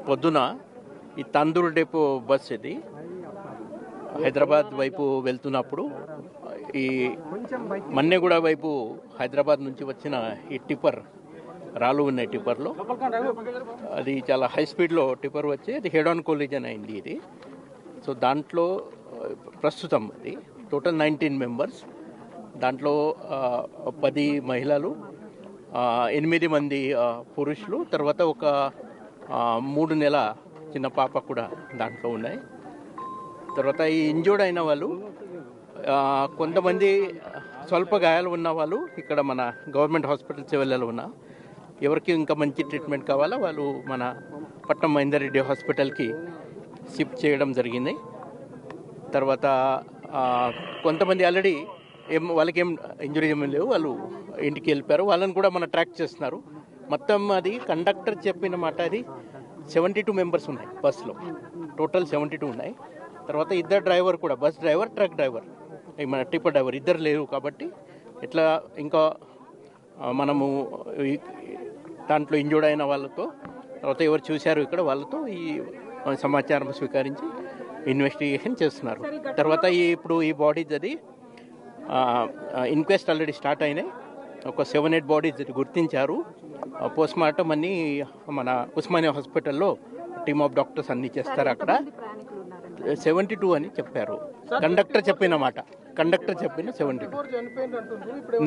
పొద్దున ఈ తందూరు డెపో బస్ ఇది హైదరాబాద్ వైపు వెళ్తున్నప్పుడు ఈ మన్నెగూడ వైపు హైదరాబాద్ నుంచి వచ్చిన ఈ టిప్పర్ రాళ్ళు ఉన్నాయి టిప్పర్లో. అది చాలా హై స్పీడ్లో టిప్పర్ వచ్చి అది హెడ్ ఆన్ కొలిజన్ అయింది ఇది. సో దాంట్లో ప్రస్తుతం అది టోటల్ 19 మెంబర్స్, దాంట్లో 10 మహిళలు, 8 మంది పురుషులు, తర్వాత ఒక 3 నెలల చిన్న పాప కూడా దాంట్లో ఉన్నాయి. తర్వాత ఈ ఇంజూర్డ్ అయిన వాళ్ళు కొంతమంది స్వల్ప గాయాలు ఉన్న వాళ్ళు ఇక్కడ మన గవర్నమెంట్ హాస్పిటల్ సివిల్లో ఉన్న ఎవరికి ఇంకా మంచి ట్రీట్మెంట్ కావాలో వాళ్ళు మన పట్నం మహేందర్ రెడ్డి హాస్పిటల్కి షిఫ్ట్ చేయడం జరిగింది. తర్వాత కొంతమంది ఆల్రెడీ వాళ్ళకి ఏం ఇంజురీ ఏమీ లేవు, వాళ్ళు ఇంటికి వెళ్ళిపోయారు. వాళ్ళని కూడా మన ట్రాక్ చేస్తున్నారు. మొత్తం అది కండక్టర్ చెప్పిన మాట అది 72 మెంబర్స్ ఉన్నాయి బస్సులో, టోటల్ 72 ఉన్నాయి. తర్వాత 2 డ్రైవర్ కూడా, బస్ డ్రైవర్, ట్రక్ డ్రైవర్, మన టిప్పర్ డ్రైవర్ ఇద్దరు లేరు. కాబట్టి ఇట్లా ఇంకా మనము దాంట్లో ఇంజూర్డ్ అయిన వాళ్ళతో, తర్వాత ఎవరు చూశారు ఇక్కడ వాళ్ళతో ఈ సమాచారం స్వీకరించి ఇన్వెస్టిగేషన్ చేస్తున్నారు. తర్వాత ఇప్పుడు ఈ బాడీస్ అది ఇన్క్వెస్ట్ ఆల్రెడీ స్టార్ట్ అయినాయి. ఒక 7-8 బాడీస్ గుర్తించారు. పోస్ట్ మార్టం అన్ని మన ఉస్మానియా హాస్పిటల్లో టీమ్ ఆఫ్ డాక్టర్స్ అన్ని చేస్తారు. అక్కడ 72 అని చెప్పారు. కండక్టర్ చెప్పిన మాట, కండక్టర్ చెప్పిన 72.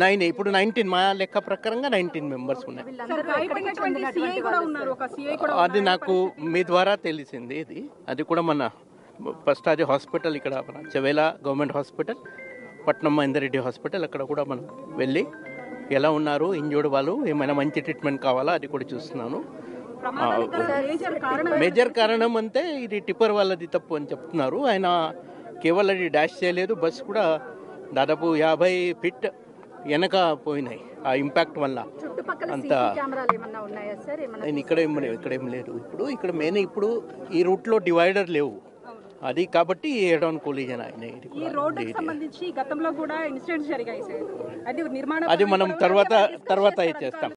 9 ఇప్పుడు 19 మా లెక్క ప్రకారంగా 19 మెంబర్స్ ఉన్నాయి. అది నాకు మీ ద్వారా తెలిసింది. అది కూడా మన ఫస్ట్ అది హాస్పిటల్ ఇక్కడ మన చెవేలా గవర్నమెంట్ హాస్పిటల్, పట్నం మహేందర్ రెడ్డి హాస్పిటల్, అక్కడ కూడా మనం వెళ్ళి ఎలా ఉన్నారు ఇంజూర్డ్ వాళ్ళు, ఏమైనా మంచి ట్రీట్మెంట్ కావాలా అది కూడా చూస్తున్నాను. మేజర్ కారణం అంతే ఇది టిప్పర్ వాళ్ళది తప్పు అని చెప్తున్నారు. ఆయన కేవలం అది డాష్ చేయలేదు, బస్ కూడా దాదాపు 50 ఫీట్ వెనక పోయినాయి ఆ ఇంపాక్ట్ వల్ల. అంత నేను ఇక్కడేం లేదు. ఇక్కడ మెయిన్ ఇప్పుడు ఈ రూట్లో డివైడర్ లేవు, అది కాబట్టి హెడ్ ఆన్ కొలిజన్ అయినాయి. అది మనం తర్వాత చేస్తాం.